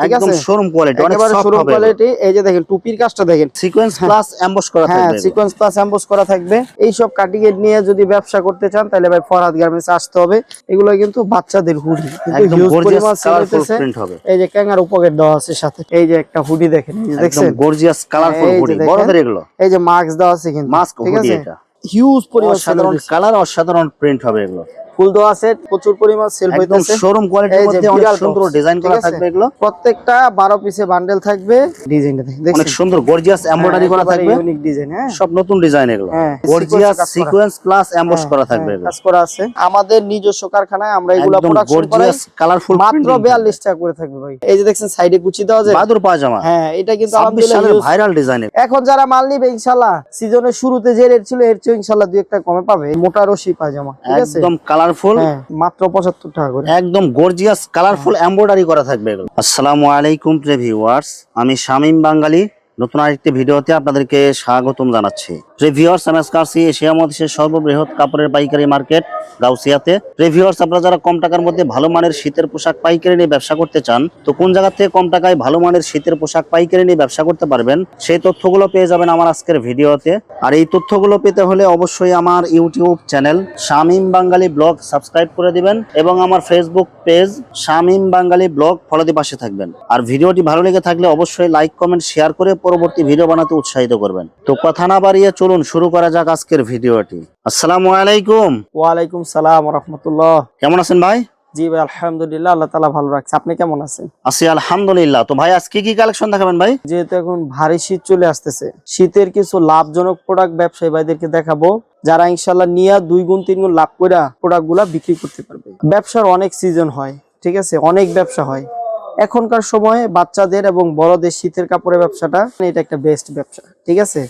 ঠিক আছে, একদম শোরুম কোয়ালিটি, অনেক একেবারে সফট শোরুম হবে। কোয়ালিটি। এই যে দেখেন টুপির কাজটা দেখেন, সিকোয়েন্স প্লাস এমবস করা হ্যাঁ থাকবে। সিকোয়েন্স প্লাস এমবোস করা থাকবে। এই সব কাটিং এর নিয়ে যদি ব্যবসা করতে চান তাহলে ভাই ফরহাদ গার্মেন্টস আসতে হবে। এগুলো কিন্তু বাচ্চাদের হুডি, কিন্তু একদম হিউজ গর্জিয়াস পরিমাণ সেল কালারফুল হইতেছে। প্রিন্ট হবে। এই যে ক্যাঙ্গারু পকেট দেওয়া আছে সাথে, এই যে একটা হুডি দেখেন, এই যে একদম দেখছেন গর্জিয়াস কালারফুল এই যে হুডি, দেখেন, বড়দের এগুলো। এই যে মাস্ক দেওয়া আছে কিন্তু, মাস্ক ঠিক হুডি, আছে, এটা হিউজ পরিমাণ সেল অসাধারণ হইতেছে। কালার, অসাধারণ প্রিন্ট হবে এগুলো। ফুল দেওয়া আছে, প্রচুর পরিমাণ সেল একদম হইতেছে। শোরুম কোয়ালিটির এই যে মধ্যে অনেক বিড়াল সুন্দর টপস, ডিজাইন ঠিক করা আছে? থাকবে এগুলো। প্রত্যেকটা 12 পিসে বান্ডেল থাকবে। ডিজাইনটা অনেক দেখছেন, সুন্দর গর্জিয়াস এমব্রয়ডারি করা থাকবে, ইউনিক ডিজাইন। হ্যাঁ সব নতুন ডিজাইন এগুলো। হ্যাঁ, গর্জিয়াস কাজ করা। সিকোয়েন্স প্লাস এমবস হ্যাঁ, করা থাকবে এগুলো। কাজ করা আছে। আমাদের নিজস্ব কারখানায় আমরা এগুলা একদম প্রোডাকশন করাই। গর্জিয়াস কালারফুল মাত্র 42 টাকা করে থাকবে ভাই। এই যে দেখছেন সাইডে কুচি দেওয়া যায়, বাদুর পায়জামা। হ্যাঁ এটা কিন্তু 26 আলহামদুলিল্লাহ সালের use। Viral design. এখন যারা মাল নিবে ইনশাআল্লাহ সিজনের শুরুতে যে রেট ছিল এর চেয়ে ইনশাআল্লাহ 2-1 কমে পাবে। মোটা রশি পায়জামা, ঠিক আছে, একদম কালারফুল, হ্যাঁ মাত্র 75 টাকা করে। একদম গর্জিয়াস কালারফুল এমব্রয়ডারি করা থাকবে এগুলো। আসসালামু আলাইকুম প্রিয় ভিউয়ার্স, আমি শামীম বাঙালি নতুন আরেকটি ভিডিওতে আপনাদেরকে স্বাগতম জানাচ্ছি। প্রিয় ভিউয়ার্স, আমি আজকে আসছি এশিয়া মহাদেশের সর্ববৃহৎ কাপড়ের পাইকারি মার্কেট গাউসিয়াতে। প্রিয় ভিউয়ার্স, আপনারা যারা কম টাকার মধ্যে ভালো মানের শীতের পোশাক পাইকারি নিয়ে ব্যবসা করতে চান, তো কোন জায়গা থেকে কম টাকায় ভালো মানের শীতের পোশাক পাইকারি নিয়ে ব্যবসা করতে পারবেন, সেই তথ্যগুলো পেয়ে যাবেন আমার আজকের ভিডিওতে। আর এই তথ্যগুলো পেতে হলে অবশ্যই আমার ইউটিউব চ্যানেল শামীম বাঙালি ব্লগ সাবস্ক্রাইব করে দিবেন এবং আমার ফেসবুক পেজ শামীম বাঙালি ব্লগ ফলো দিয়ে পাশে থাকবেন। আর ভিডিওটি ভালো লেগে থাকলে অবশ্যই লাইক কমেন্ট শেয়ার করে পরবর্তী ভিডিও বানাতে উৎসাহিত করবেন। তো কথা না বাড়িয়ে চলুন শুরু করা যাক আজকের ভিডিওটি। আসসালামু আলাইকুম। ওয়ালাইকুম সালাম ওয়া রাহমাতুল্লাহ। কেমন আছেন ভাই? জি ভাই আলহামদুলিল্লাহ, আল্লাহ তাআলা ভালো রাখছে। আপনি কেমন আছেন? আছি আলহামদুলিল্লাহ। তো ভাই আজকে কি কালেকশন দেখাবেন ভাই? যেহেতু এখন ভারী শীত চলে আসতেছে, শীতের কিছু লাভজনক প্রোডাক্ট ব্যবসায়ী ভাইদেরকে দেখাবো, যারা ইনশাআল্লাহ নিয়ে 2 গুণ 3 গুণ লাভ করে প্রোডাক্ট গুলা বিক্রি করতে পারবে। ব্যবসার অনেক সিজন হয়, ঠিক আছে, অনেক ব্যবসা হয়। এখনকার সময়ে বাচ্চাদের এবং বড়দের শীতের কাপড়ের ব্যবসাটা এটা একটা বেস্ট ব্যবসা, ঠিক আছে।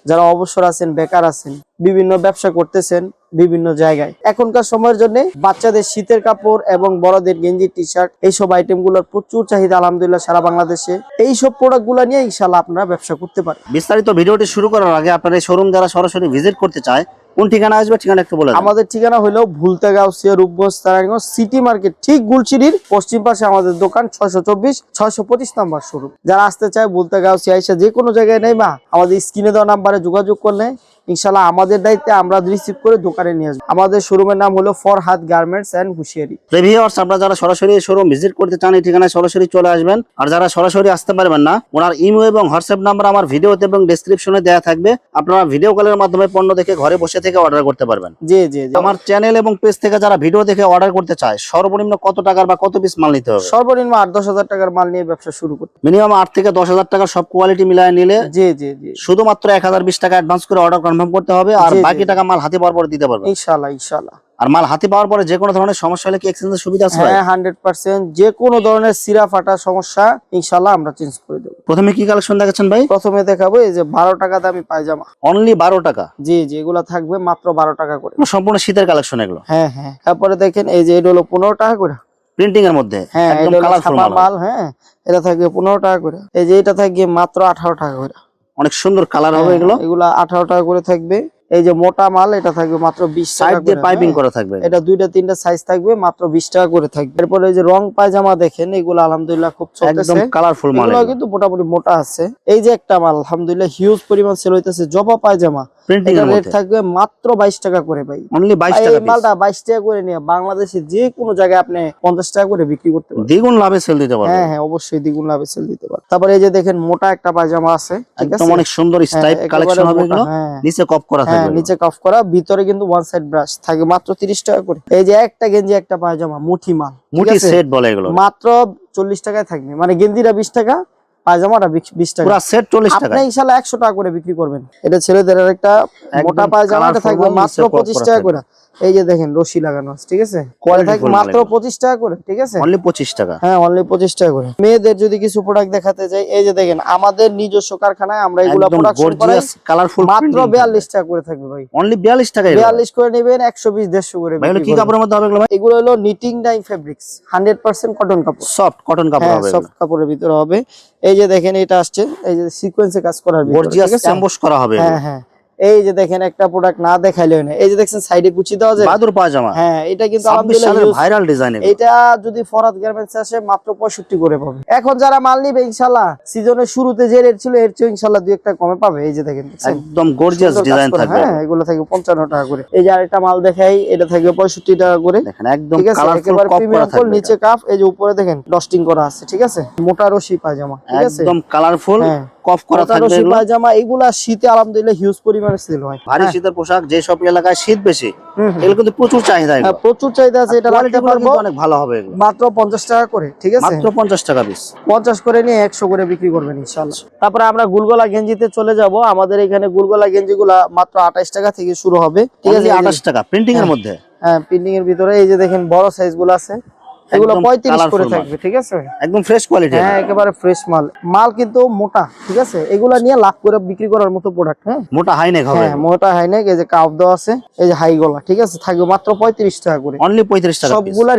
যারা অবসর আছেন, বেকার আছেন, বিভিন্ন ব্যবসা করতেছেন বিভিন্ন জায়গায়, এখনকার সময়ের জন্য বাচ্চাদের শীতের কাপড় এবং বড়দের গেঞ্জি টি শার্ট এইসব আইটেম গুলোর প্রচুর চাহিদা আলহামদুলিল্লাহ সারা বাংলাদেশে। এইসব প্রোডাক্ট গুলা নিয়ে ইনশাআল্লাহ আপনারা ব্যবসা করতে পারেন। বিস্তারিত ভিডিওটি শুরু করার আগে আপনার এই শোরুম যারা সরাসরি ভিজিট করতে চায়, কোন ঠিকানা আসবে ঠিকানা একটু বলে দেন। আমাদের ঠিকানা হলো ভুলতা গাউসিয়া রূপগঞ্জ তারাগঞ্জ সিটি মার্কেট ঠিক গুলচিরির পশ্চিম পাশে আমাদের দোকান, 624-625 নাম্বার শোরুম। যারা আসতে চায় ভুলতা গাউসিয়া এসে যে কোনো জায়গায় নেই বা আমাদের স্ক্রিনে দেওয়া নাম্বারে যোগাযোগ করলে ইনশাআল্লাহ আমাদের দায়িত্বে আমরা রিসিভ করে দোকানে নিয়ে আসবো। আমাদের শোরুমের নাম হলো ফরহাদ গার্মেন্টস এন্ড হুশিয়ারি। ভিউয়ার্স, আপনারা যারা সরাসরি শোরুম ভিজিট করতে চান এই ঠিকানায় সরাসরি চলে আসবেন। আর যারা সরাসরি আসতে পারবেন না, ওনার ইমেল এবং হোয়াটসঅ্যাপ নাম্বার আমার ভিডিওতে এবং ডেসক্রিপশনে দেওয়া থাকবে। আপনারা ভিডিও কলের মাধ্যমে পণ্য দেখে ঘরে বসে থেকে অর্ডার করতে পারবেন। জি জি জি। আমার চ্যানেল এবং পেজ থেকে যারা ভিডিও দেখে অর্ডার করতে চায়, সর্বনিম্ন কত টাকার বা কত পিস মাল নিতে হবে? সর্বনিম্ন 8-10 হাজার টাকার মাল নিয়ে ব্যবসা শুরু করতে। মিনিমাম 8 থেকে 10 হাজার টাকা সব কোয়ালিটি মিলায় নিলে জি জি জি, শুধুমাত্র 1020 টাকা অ্যাডভান্স করে অর্ডার কনফার্ম করতে হবে। আর জি, জি, বাকি জি। টাকা মাল হাতে পাওয়ার পরে দিতে পারবেন ইনশাআল্লাহ ইনশাআল্লাহ। আর মাল হাতে পাওয়ার পরে যে কোনো ধরনের সমস্যা হলে কি এক্সচেঞ্জের সুবিধা আছে? হ্যাঁ 100%, যে কোনো ধরনের সিরা ফাটা সমস্যা ইনশাআল্লাহ আমরা চেঞ্জ করে দেব। প্রথমে কি কালেকশন দেখাচ্ছেন ভাই? প্রথমে দেখাবো এই যে 12 টাকা দামি পায়জামা। অনলি 12 টাকা? জি জি, এগুলা থাকবে মাত্র 12 টাকা করে। সম্পূর্ণ শীতের কালেকশন এগুলো? হ্যাঁ হ্যাঁ। তারপরে দেখেন এই যে এটা হলো 15 টাকা করে প্রিন্টিং এর মধ্যে, হ্যাঁ, একদম এটা হলো কালারফুল ছাপা মাল। মাল। হ্যাঁ, এটা থাকবে 15 টাকা করে। এই যে এটা থাকবে মাত্র 18 টাকা করে। অনেক সুন্দর কালার হবে এগুলো। এগুলা 18 টাকা করে থাকবে। এই যে মোটা মাল এটা থাকবে মাত্র 20 টাকা সাইড দিয়ে করে। পাইপিং হ্যাঁ, করা থাকবে। এটা 2-3টা সাইজ থাকবে, মাত্র 20 টাকা করে থাকবে। এরপরে এই যে রং পায়জামা দেখেন, এগুলো আলহামদুলিল্লাহ খুব চলতেছে, একদম কালারফুল মাল। এগুলো কিন্তু মোটামুটি মোটা আছে। এই যে একটা মাল আলহামদুলিল্লাহ হিউজ পরিমাণ সেল হইতেছে, জবা পায়জামা। প্রিন্টিং এটা এর রেট মধ্যে থাকবে মাত্র 22 টাকা করে ভাই। অনলি 22 এই টাকা পিস। মালটা 22 টাকা করে নিয়ে বাংলাদেশে যে কোনো জায়গায় আপনি 50 টাকা করে বিক্রি করতে পারবেন। দ্বিগুণ লাভে সেল দিতে পারবেন। হ্যাঁ হ্যাঁ, অবশ্যই দ্বিগুণ লাভে সেল দিতে পারবেন। তারপরে এই যে দেখেন মোটা একটা পায়জামা আছে, ঠিক একদম আছে, অনেক সুন্দর স্টাইপ একেবারে কালেকশন হবে মোটা, এগুলো। হ্যাঁ। নিচে কপ করা হ্যাঁ, থাকবে। নিচে কাফ করা, ভিতরে কিন্তু ওয়ান সাইড ব্রাশ থাকে, মাত্র 30 টাকা করে। এই যে একটা গেঞ্জি একটা পায়জামা মুঠি মাল, ঠিক মুঠি আছে? সেট বলে এগুলো। মাত্র 40 টাকায় থাকবে, মানে গেঞ্জিটা 20 টাকা, পায়জামাটা 20 টাকা। পুরো সেট 40 টাকা। আপনি ইনশাআল্লাহ 100 টাকা করে বিক্রি করবেন। এটা ছেলেদের একটা মোটা পায়জামাটা থাকবে মাত্র 25 টাকা করে। এই যে দেখেন রশি লাগানো আছে, ঠিক আছে, থাকবে মাত্র 25 টাকা করে, ঠিক আছে, অনলি 25 টাকা। হ্যাঁ অনলি 25 টাকা করে। মেয়েদের যদি কিছু প্রোডাক্ট দেখাতে যাই, এই যে দেখেন আমাদের নিজস্ব কারখানায় আমরা এগুলা প্রোডাকশন করাই, কালারফুল মাত্র 42 টাকা করে থাকবে ভাই। অনলি 42 টাকা। 42 করে নেবেন, 120-150 করে ভাই এগুলো কি কাপড়ের মধ্যে হবে এগুলো ভাই? এগুলো হলো নিটিং ডাই ফেব্রিক্স, 100% কটন কাপড়, সফট কটন কাপড় হবে। সফট কাপড়ের ভিতরে হবে। এই যে দেখেন এটা আসছে, এই যে সিকোয়েন্সে কাজ করার ভিতরে, গর্জিয়াস ঠিক আছে, এমবস করা হবে। হ্যাঁ হ্যাঁ। এই যে দেখেন একটা প্রোডাক্ট না দেখাইলে না, এই যে দেখছেন সাইডে কুচি দেওয়া যায় বাদুর পায়জামা। হ্যাঁ এটা কিন্তু 26 আলহামদুলিল্লাহ সালের huge। Viral design. এটা যদি ফরাদ গার্মেন্টস আসে মাত্র 65 করে পাবে। এখন যারা মাল নিবে ইনশাআল্লাহ সিজনের শুরুতে যে রেট ছিল এর চেয়ে ইনশাআল্লাহ 2-1 টাকা কমে পাবে। এই যে দেখেন একদম গর্জিয়াস ডিজাইন থাকবে। হ্যাঁ এগুলো থাকবে 55 টাকা করে। এই যে আরেকটা মাল দেখাই, এটা থাকবে 65 টাকা করে। দেখেন একদম ঠিক আছে, কালারফুল একেবারে কপ করা প্রিমিয়াম ফুল, থাকবে। নিচে কাফ, এই যে উপরে দেখেন ডস্টিং করা আছে। ঠিক আছে, মোটা রশি পায়জামা। ঠিক আছে, একদম কালারফুল হ্যাঁ কপ করা থাকবে রশি এগুলো। পায়জামা এগুলা শীতে আলহামদুলিল্লাহ হিউজ পরিমাণে সেল হয়। ভারী শীতের পোশাক, যে সব এলাকায় শীত বেশি হুম, এগুলো কিন্তু প্রচুর চাহিদা। হ্যাঁ, প্রচুর চাহিদা আছে। এটা রাখতে পারবো অনেক ভালো হবে এগুলো। মাত্র 50 টাকা করে। ঠিক আছে, মাত্র 50 টাকা পিস। 50 করে নিয়ে 100 করে বিক্রি করবেন ইনশাআল্লাহ। তারপরে আমরা গুলগলা গেঞ্জিতে চলে যাব। আমাদের এখানে গুলগলা গেঞ্জিগুলা মাত্র 28 টাকা থেকে শুরু হবে। ঠিক আছে, 28 টাকা প্রিন্টিং এর মধ্যে। হ্যাঁ প্রিন্টিং এর ভিতরে এই যে দেখেন বড় সাইজ গুলো আছে, এগুলো একদম 35 করে colourful থাকবে। ঠিক আছে, একদম ফ্রেশ কোয়ালিটি। হ্যাঁ একেবারে ফ্রেশ মাল, মাল কিন্তু মোটা। ঠিক আছে, এগুলা নিয়ে লাভ করে বিক্রি করার মতো প্রোডাক্ট। হ্যাঁ মোটা হাইনেক হবে। হ্যাঁ মোটা হাইনেক, এই যে কাপ দেওয়া আছে, এই যে হাই গলা। ঠিক আছে, থাকবে মাত্র 35 টাকা করে। অনলি 35 টাকা পিস। সবগুলা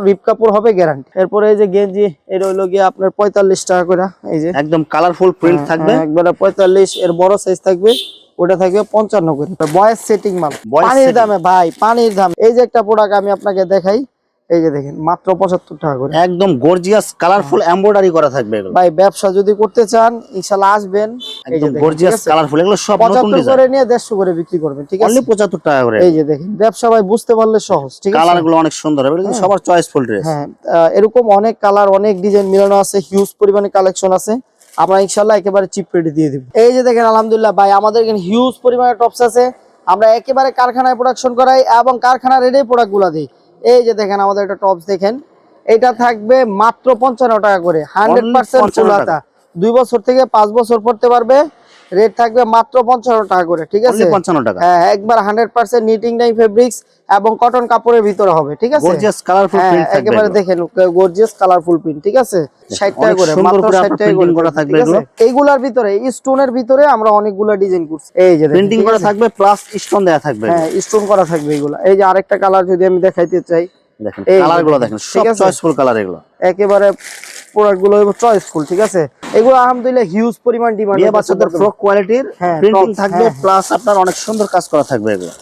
রিপ কাপড় হবে গ্যারান্টি। এরপরে এই যে গেঞ্জি এটা হইলো গিয়ে আপনার 45 টাকা করে। এই যে একদম কালারফুল প্রিন্ট থাকবে। একবারে 45, এর বড় সাইজ থাকবে, ওটা থাকবে 55 করে। বয়েস সেটিং মাল, পানির দামে ভাই, পানির দাম। এই যে একটা প্রোডাক্ট আমি আপনাকে দেখাই, এই যে দেখেন মাত্র 75 টাকা করে। একদম গর্জিয়াস কালারফুল এমব্রয়ডারি করা থাকবে এগুলো। ভাই ব্যবসা যদি করতে চান ইনশাআল্লাহ আসবেন। এই যে একদম গর্জিয়াস কালারফুল, এগুলো সব নতুন 75 ডিজাইন। করে নিয়ে 150 করে বিক্রি করবেন। ঠিক আছে, অনলি 75 টাকা করে। এই যে দেখেন ব্যবসা ভাই বুঝতে পারলে সহজ। ঠিক আছে, কালারগুলো অনেক সুন্দর হবে, কিন্তু সবার চয়েসফুল ড্রেস। হ্যাঁ এরকম অনেক কালার অনেক ডিজাইন মিলানো আছে, হিউজ পরিমাণে কালেকশন আছে। আমরা ইনশাআল্লাহ একেবারে চিপ রেটে দিয়ে দিব। এই যে দেখেন আলহামদুলিল্লাহ ভাই আমাদের এখানে হিউজ পরিমাণে টপস আছে। আমরা একেবারে কারখানায় প্রোডাকশন করাই এবং কারখানা রেটে প্রোডাক্টগুলো দিই। এই যে দেখেন আমাদের একটা টপস দেখেন, এটা থাকবে মাত্র 55 টাকা করে। 100% ফুল হাতা, 2 বছর থেকে 5 বছর পড়তে পারবে। রেট থাকবে মাত্র 55 টাকা করে। ঠিক আছে, 55 টাকা। হ্যাঁ একবার 100% নিটিং ডাই ফেব্রিক্স এবং কটন কাপড়ের ভিতরে হবে। ঠিক আছে, গর্জিয়াস কালারফুল হ্যাঁ প্রিন্ট থাকবে একেবারে দেখেন গর্জিয়াস কালারফুল প্রিন্ট। ঠিক আছে, 60 টাকা অনেক করে, সুন্দর মাত্র করে 60 আপনার টাকা printing করে করা থাকবে ঠিক আছে? এগুলো। এইগুলার ভিতরে স্টোনের ভিতরে আমরা অনেকগুলা ডিজাইন করছি। এই যে দেখেন, প্রিন্টিং ঠিক করা আছে? থাকবে প্লাস স্টোন দেয়া থাকবে। হ্যাঁ স্টোন করা থাকবে এগুলা। এই যে আরেকটা কালার যদি আমি দেখাইতে চাই, দেখেন এই যে কালারগুলো দেখেন, দেখেন, ঠিক সব আছে? চয়েসফুল কালার এগুলো। একেবারে প্রোডাক্টগুলো চয়েসফুল। ঠিক আছে, এগুলো আলহামদুলিল্লাহ হিউজ পরিমাণ ডিমান্ড। বিয়ে বাচ্চাদের ফ্রক কোয়ালিটির হ্যাঁ, প্রিন্টিং tops, থাকবে, হ্যাঁ। প্লাস আপনার অনেক সুন্দর কাজ করা থাকবে এগুলো।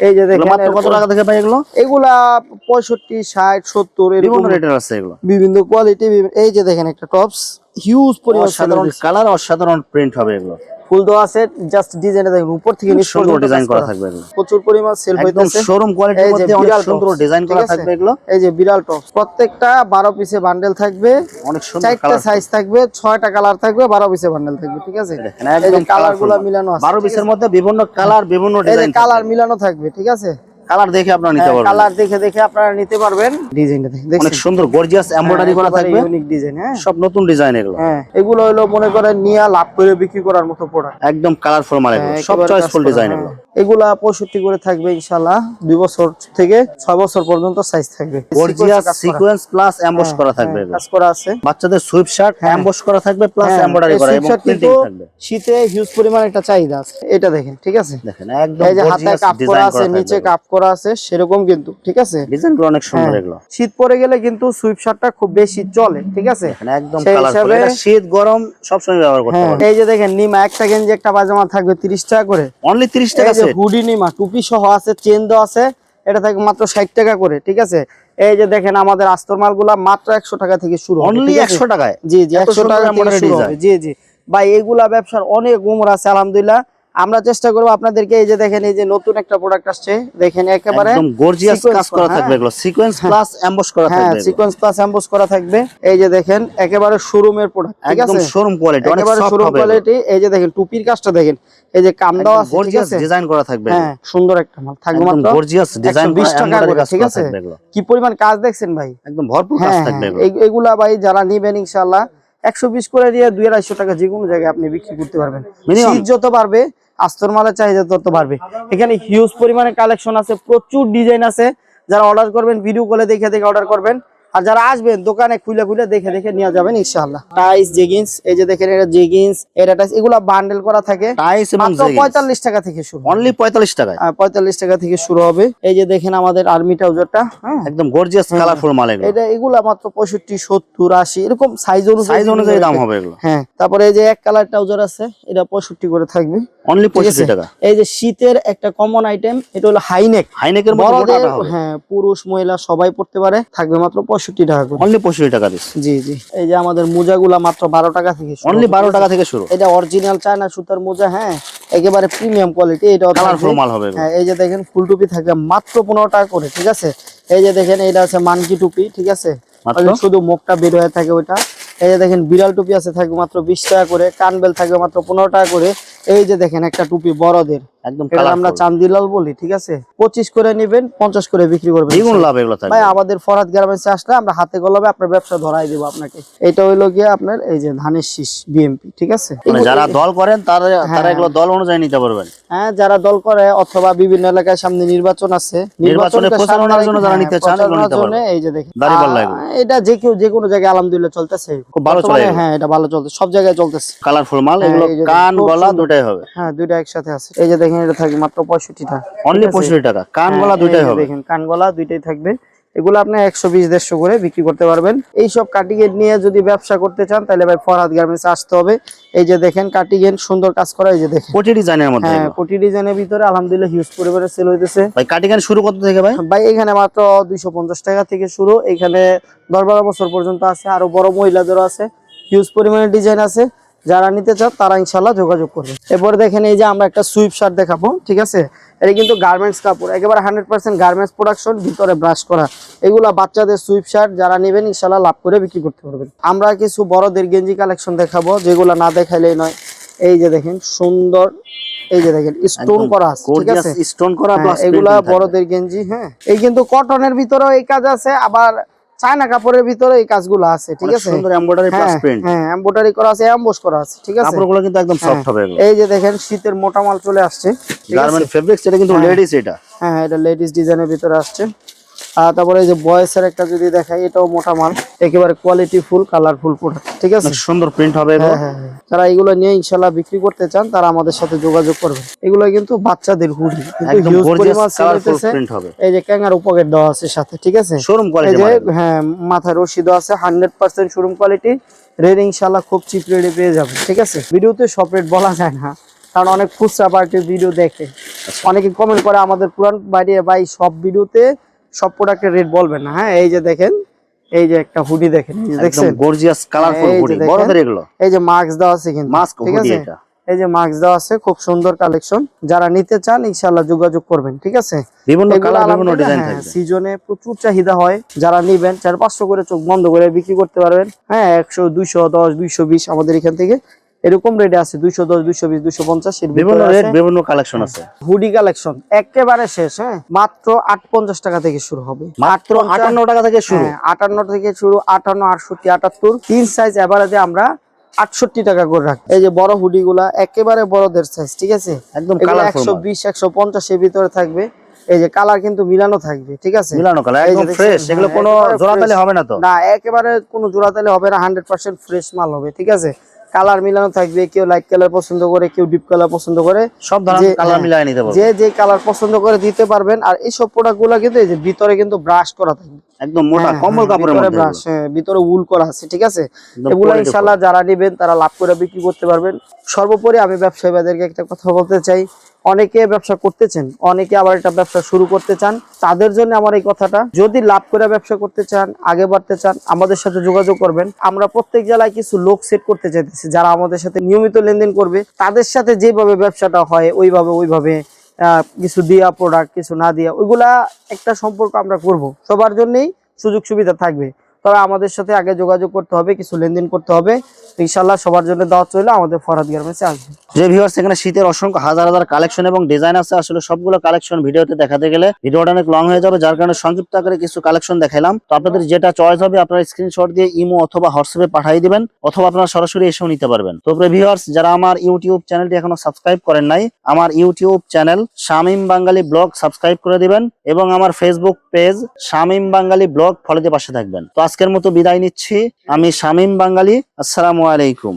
এই যে এগুলো দেখেন মাত্র কত টাকা থেকে পাই এগুলো? এগুলা 65, 60, 70 এরকম বিভিন্ন রেটের আছে এগুলো। বিভিন্ন কোয়ালিটি। এই যে দেখেন একটা টপস হিউজ পরিমাণ অসাধারণ কালার, অসাধারণ প্রিন্ট হবে এগুলো। ফুল দেওয়া আছে, জাস্ট ডিজাইনটা দেখেন উপর থেকে নিচ সুন্দর পর্যন্ত ডিজাইন কাজ করা থাকবে এগুলো। প্রচুর পরিমাণ সেল একদম হইতেছে। শোরুম কোয়ালিটির এই যে মধ্যে অনেক বিড়াল সুন্দর tops, ডিজাইন ঠিক করা আছে? থাকবে এগুলো। এই যে বিড়াল টপ, প্রত্যেকটা 12 পিসে বান্ডেল থাকবে, অনেক সুন্দর 4টা কালার সাইজ থাকবে, 6টা কালার থাকবে, 12 পিসে বান্ডেল থাকবে। ঠিক আছে, দেখেন এই যে একদম কালারগুলো মিলানো আছে, 12 পিসের মধ্যে বিভিন্ন কালার, বিভিন্ন এই যে ডিজাইন কালার মিলানো থাকবে। ঠিক আছে, কালার দেখে আপনারা নিতে পারবেন। কালার দেখে দেখে আপনারা নিতে পারবেন। ডিজাইনটা অনেক দেখেন সুন্দর গর্জিয়াস এমব্রয়ডারি করা থাকবে, ইউনিক ডিজাইন। হ্যাঁ সব নতুন ডিজাইন এগুলো। হ্যাঁ এগুলো হলো মনে করেন নিয়ে লাভ করে বিক্রি করার মতো প্রোডাক্ট। একদম কালারফুল মাল এগুলো, সব একেবারে চয়েসফুল কাজ করা, ডিজাইন হ্যাঁ। এগুলো। এগুলা 65 করে থাকবে ইনশাআল্লাহ, 2 বছর থেকে 6 বছর পর্যন্ত সাইজ থাকবে। গর্জিয়াস সিকোয়েন্স প্লাস এমবস করা থাকবে হ্যাঁ, এগুলো। কাজ করা আছে। বাচ্চাদের সুইপ শার্ট এমবস করা থাকবে, প্লাস হ্যাঁ, এমব্রয়ডারি এই করা এবং সুইপশার্ট প্রিন্টিং কিন্তু থাকবে। শীতে হিউজ পরিমাণ একটা চাহিদা আছে। এটা দেখেন, ঠিক আছে, দেখেন একদম এই যে হাতে গর্জিয়াস কাপ করা ডিজাইন আছে, করা নিচে থাকবে। কাপ করা আছে, সেরকম কিন্তু। ঠিক আছে, ডিজাইনগুলো অনেক সুন্দর হ্যাঁ। এগুলো। শীত পড়ে গেলে কিন্তু সুইপ শার্টটা খুব বেশি চলে। ঠিক আছে, দেখেন একদম সেই কালারফুল, হিসাবে এটা শীত গরম সব সময় ব্যবহার করতে হ্যাঁ, পারবেন। এই যে দেখেন নিমা একটা গেঞ্জি একটা পায়জামা থাকবে 30 টাকা করে। অনলি 30 টাকা এই যে সেট। হুডি নিমা টুপি সহ আছে, চেন দেওয়া আছে, এটা থাকবে মাত্র 60 টাকা করে। ঠিক আছে, এই যে দেখেন আমাদের আস্তর মালগুলা মাত্র 100 টাকা থেকে শুরু হবে। অনলি ঠিক আছে? 100 টাকায়। জি জি, এত 100 সুন্দর টাকা থেকে এমব্রয়ডারি শুরু ডিজাইন। হবে। জি জি ভাই, এগুলা ব্যবসার অনেক উমর আছে আলহামদুলিল্লাহ। আমরা চেষ্টা করবো আপনাদেরকে। এই যে দেখেন, এই যে নতুন একটা প্রোডাক্ট আসছে, দেখেন একেবারে একদম গর্জিয়াস sequence কাজ করা থাকবে এগুলো, সিকোয়েন্স প্লাস এমবস করা হ্যাঁ, থাকবে এগুলো। সিকোয়েন্স প্লাস এমবোস করা থাকবে। এই যে দেখেন একেবারে শোরুমের প্রোডাক্ট। ঠিক একদম আছে, শোরুম কোয়ালিটি, অনেক একেবারে সফট শোরুম হবে। কোয়ালিটি। এই যে দেখেন টুপির কাজটা দেখেন, এই যে কাম দেওয়া আছে। ঠিক গর্জিয়াস আছে, ডিজাইন করা থাকবে। হ্যাঁ সুন্দর একটা মাল থাকবে একদম মাত্র গর্জিয়াস ডিজাইন 120 টাকা করে। ঠিক আছে, থাকবে এগুলো। কি পরিমাণ কাজ দেখছেন ভাই, একদম ভরপুর কাজ হ্যাঁ থাকবে হ্যাঁ, এগুলো। এগুলা ভাই যারা নিবেন ইনশাআল্লাহ 120 করে দিয়ে 200-250 টাকা যে কোনো জায়গায় আপনি বিক্রি করতে পারবেন। Minimum। শীত যত বাড়বে আস্তর মালের চাহিদা তত বাড়বে। এখানে হিউজ পরিমাণে কালেকশন আছে, প্রচুর ডিজাইন আছে। যারা অর্ডার করবেন ভিডিও কলে দেখে দেখে অর্ডার করবেন। আর যারা আসবেন দোকানে খুলে খুলে দেখে দেখে নিয়ে যাবেন ইনশাআল্লাহ। টাইস জেগিন্স, এই যে দেখেন এটা জেগিন্স, এটা টাইস, এগুলা বান্ডেল করা থাকে। টাইস এবং মাত্র 45 টাকা থেকে শুরু, অনলি 45 টাকায়। 45 টাকা থেকে শুরু হবে। এই যে দেখেন আমাদের আর্মি ট্রাউজারটা, হ্যাঁ একদম গর্জিয়াস কালারফুল মাল এগুলো। এটা এগুলা মাত্র 65, 70, 80 এরকম সাইজ অনুযায়ী দাম হবে এগুলো। হ্যাঁ, তারপরে এই যে এক কালার ট্রাউজার আছে, এটা 65 করে থাকবে, অনলি 65 টাকা। এই যে শীতের একটা কমন আইটেম, এটা হলো হাইনেক, হাইনেকের মধ্যে মোটাটা হবে। হ্যাঁ, পুরুষ মহিলা সবাই পড়তে পারে, থাকবে মাত্র 65 টাকা করে, অনলি 65 টাকা পিস। জি জি। এই যে আমাদের মোজাগুলা মাত্র 12 টাকা থেকে শুরু, অনলি 12 টাকা থেকে শুরু। এটা অরিজিনাল চায়না সুতার মোজা, হ্যাঁ, একেবারে প্রিমিয়াম কোয়ালিটি। এটা কালারফুল মাল হবে এগুলো। হ্যাঁ, এই যে দেখেন ফুল টুপি থাকবে মাত্র 15 টাকা করে, ঠিক আছে। এই যে দেখেন এটা আছে মানকি টুপি, ঠিক আছে, শুধু মুখটা বের হয়ে থাকে ওইটা। এই যে দেখেন বিড়াল টুপি আছে, থাকবে মাত্র 20 টাকা করে। কানবেল থাকবে মাত্র 15 টাকা করে। এই যে দেখেন একটা টুপি বড়দের, একদম আমরা চান্দিলাল বলি, ঠিক আছে, 25 করে নেবেন, 50 করে বিক্রি করবেন, দ্বিগুণ লাভ এগুলো থাকবে ভাই। আমাদের ফরহাদ গার্মেন্টসে আসলে আমরা হাতে কলমে আপনার ব্যবসা ধরাই দেব আপনাকে। এটা হইলো গিয়ে আপনার এই যে ধানের শীষ বিএমপি, ঠিক আছে। মানে যারা দল করেন তারা এগুলো দল অনুযায়ী নিতে পারবেন। হ্যাঁ, যারা দল করে অথবা বিভিন্ন এলাকায় সামনে নির্বাচন আছে, নির্বাচনে প্রচারণার জন্য যারা নিতে চান এগুলো নিতে পারবেন। এই যে দেখেন দাড়িপাল্লা এগুলো, এটা যে কোনো জায়গায় আলহামদুলিল্লাহ চলতেছে, খুব ভালো চলে। হ্যাঁ, এটা ভালো চলতেছে, সব জায়গায় চলতেছে। কালারফুল মাল এগুলো, কান গলা দুটাই হবে। হ্যাঁ, দুইটা একসাথে আছে। এই যে দেখেন এটা থাকবে মাত্র 65 টাকা, অনলি 65 টাকা। কান গলা দুটাই হবে, দেখেন কান গলা দুইটাই থাকবে। এগুলো আপনি 120-150 করে বিক্রি করতে পারবেন। এইসব কাটিং নিয়ে যদি ব্যবসা করতে চান তাহলে ভাই ফরহাদ গার্মেন্টসে আসতে হবে। এই যে দেখেন কাটিং সুন্দর কাজ করা, এই যে দেখেন কোটি ডিজাইনের মধ্যে। হ্যাঁ, কোটি ডিজাইনের ভিতরে আলহামদুলিল্লাহ হিউজ পরিমাণে সেল হইতেছে। ভাই কাটিং শুরু কত থেকে ভাই? ভাই এখানে মাত্র 250 টাকা থেকে শুরু, এখানে 10-12 বছর পর্যন্ত আছে, আরো বড় মহিলাদেরও আছে, হিউজ পরিমাণে ডিজাইন আছে। যারা নিতে চান তারা ইনশাল্লাহ যোগাযোগ করবে। এরপরে দেখেন এই যে আমরা একটা সুইপ শার্ট দেখাবো, ঠিক আছে। এটা কিন্তু গার্মেন্টস কাপড়, একেবারে 100% গার্মেন্টস প্রোডাকশন, ভিতরে ব্রাশ করা। এগুলা বাচ্চাদের সুইপ শার্ট, যারা নেবেন ইনশাল্লাহ লাভ করে বিক্রি করতে পারবেন। আমরা কিছু বড়দের গেঞ্জি কালেকশন দেখাবো, যেগুলো না দেখাইলেই নয়। এই যে দেখেন সুন্দর, এই যে দেখেন স্টোন করা আছে, ঠিক আছে, স্টোন করা প্লাস এগুলা বড়দের গেঞ্জি। হ্যাঁ, এই কিন্তু কটনের ভিতরেও এই কাজ আছে, আবার চায়না কাপড়ের ভিতরে এই কাজগুলো আছে, ঠিক আছে। সুন্দর এমব্রয়ডারি প্লাস প্রিন্ট, হ্যাঁ, এমব্রয়ডারি করা আছে, এমবস করা আছে, ঠিক আছে। কাপড়গুলো কিন্তু একদম সফট হবে এগুলো। এই যে দেখেন শীতের মোটা মাল চলে আসছে, গার্মেন্ট ফেব্রিক্স, এটা কিন্তু লেডিস। এটা হ্যাঁ, এটা লেডিস ডিজাইনের ভিতরে আসছে। আর তারপরে এই যে বয়েসের একটা যদি দেখাই, এটাও মোটা মাল, একেবারে কোয়ালিটি ফুল, কালারফুল প্রোডাক্ট, ঠিক আছে, সুন্দর প্রিন্ট হবে এগুলো। হ্যাঁ, যারা এগুলো নিয়ে ইনশাআল্লাহ বিক্রি করতে চান তারা আমাদের সাথে যোগাযোগ করবেন। এগুলো কিন্তু বাচ্চাদের হুডি, কিন্তু হিউজ পরিমাণ সেল হইতেছে। এই যে ক্যাঙ্গারু পকেট দেওয়া আছে সাথে, ঠিক আছে, শোরুম কোয়ালিটি। হ্যাঁ, মাথায় রশি দেওয়া আছে, 100% শোরুম কোয়ালিটি। রেট ইনশাআল্লাহ খুব চিপ রেটে পেয়ে যাবেন, ঠিক আছে। ভিডিওতে সব রেট বলা যায় না, কারণ অনেক খুচরা পার্টির ভিডিও দেখে, অনেকে কমেন্ট করে আমাদের পুরান বাইরে, ভাই সব ভিডিওতে সব প্রোডাক্টের রেট বলবেন না। হ্যাঁ, এই যে দেখেন, এই যে একটা হুডি দেখেন, দেখছেন, গর্জিয়াস কালারফুল হুডি, বড়দের এগুলো। এই যে মাস্ক দেওয়া আছে কিন্তু, ঠিক আছে, এই যে মাস্ক দেওয়া আছে, খুব সুন্দর কালেকশন। যারা নিতে চান ইনশাআল্লাহ যোগাযোগ করবেন, ঠিক আছে। বিভিন্ন কালার, বিভিন্ন ডিজাইন থাকবে। সিজনে প্রচুর চাহিদা হয়, যারা নেবেন 400-500 করে চোখ বন্ধ করে বিক্রি করতে পারবেন। হ্যাঁ, 100, 210, 220 আমাদের এখান থেকে এরকম রেটে আছে, 210, 220, 250 এর বিভিন্ন রেট, বিভিন্ন কালেকশন আছে। হুডি কালেকশন একেবারে শেষ। হ্যাঁ, মাত্র 850 টাকা থেকে শুরু হবে, মাত্র 58 টাকা থেকে শুরু। 58 থেকে শুরু, 58, 68, 78, তিন সাইজ এভারেজে আমরা 68 টাকা করে রাখি। এই যে বড় হুডি গুলা একেবারে বড়দের সাইজ, ঠিক আছে, একদম 120, 150 এর ভিতরে থাকবে। এই যে কালার কিন্তু মিলানো থাকবে, ঠিক আছে, মিলানো কালার একদম ফ্রেশ, এগুলো কোনো জোড়াতালি হবে না তো? না, একেবারে কোনো জোড়াতালি হবে না, 100% ফ্রেশ মাল হবে, ঠিক আছে। কালার মিলানো থাকবে, কেউ লাইট কালার পছন্দ করে, কেউ ডিপ কালার পছন্দ করে, সব ধরনের কালার মিলাই নিতে পারবেন, যে কালার পছন্দ করে দিতে পারবেন। আর এই সব প্রোডাক্টগুলো কিন্তু এই যে ভিতরে কিন্তু ব্রাশ করা থাকবে, একদম মোটা কম্বল কাপড়ের মধ্যে ব্রাশ, ভিতরে উল করা আছে, ঠিক আছে। এগুলো ইনশাআল্লাহ যারা নেবেন তারা লাভ করে বিক্রি করতে পারবেন। সর্বোপরি আমি ব্যবসায়ী ভাইদেরকে একটা কথা বলতে চাই, অনেকে ব্যবসা করতেছেন, অনেকে আবার একটা ব্যবসা শুরু করতে চান, তাদের জন্য আমার এই কথাটা, যদি লাভ করে ব্যবসা করতে চান, আগে বাড়তে চান, আমাদের সাথে যোগাযোগ করবেন। আমরা প্রত্যেক জেলায় কিছু লোক সেট করতে চাইতেছি, যারা আমাদের সাথে নিয়মিত লেনদেন করবে। তাদের সাথে যেভাবে ব্যবসাটা হয় ওইভাবে কিছু দিয়া প্রোডাক্ট, কিছু না দিয়া, ওইগুলা একটা সম্পর্ক আমরা করব, সবার জন্যই সুযোগ সুবিধা থাকবে। তবে আমাদের সাথে আগে যোগাযোগ করতে হবে, কিছু লেনদেন করতে হবে। ইনশাআল্লাহ সবার জন্য দাওয়াত রইলো, আমাদের ফরহাদ গার্মেন্টসে আসবে। যে ভিউয়ার্স, এখানে শীতের অসংখ্য হাজার হাজার কালেকশন এবং ডিজাইন আছে। আসলে সবগুলো কালেকশন ভিডিওতে দেখাতে গেলে ভিডিওটা অনেক লং হয়ে যাবে, যার কারণে সংক্ষিপ্ত আকারে কিছু কালেকশন দেখাইলাম। তো আপনাদের যেটা চয়েস হবে আপনারা স্ক্রিনশট দিয়ে ইমো অথবা হোয়াটসঅ্যাপে পাঠিয়ে দিবেন, অথবা আপনারা সরাসরি এসেও নিতে পারবেন। তো ভিউয়ার্স, যারা আমার ইউটিউব চ্যানেলটি এখনো সাবস্ক্রাইব করেন নাই, আমার ইউটিউব চ্যানেল শামীম বাঙালি ব্লগ সাবস্ক্রাইব করে দিবেন, এবং আমার ফেসবুক পেজ শামীম বাঙালি ব্লগ ফলো দিয়ে পাশে থাকবেন। তো আজকের মতো বিদায় নিচ্ছি। আমি শামীম বাঙালি। আসসালামু আলাইকুম।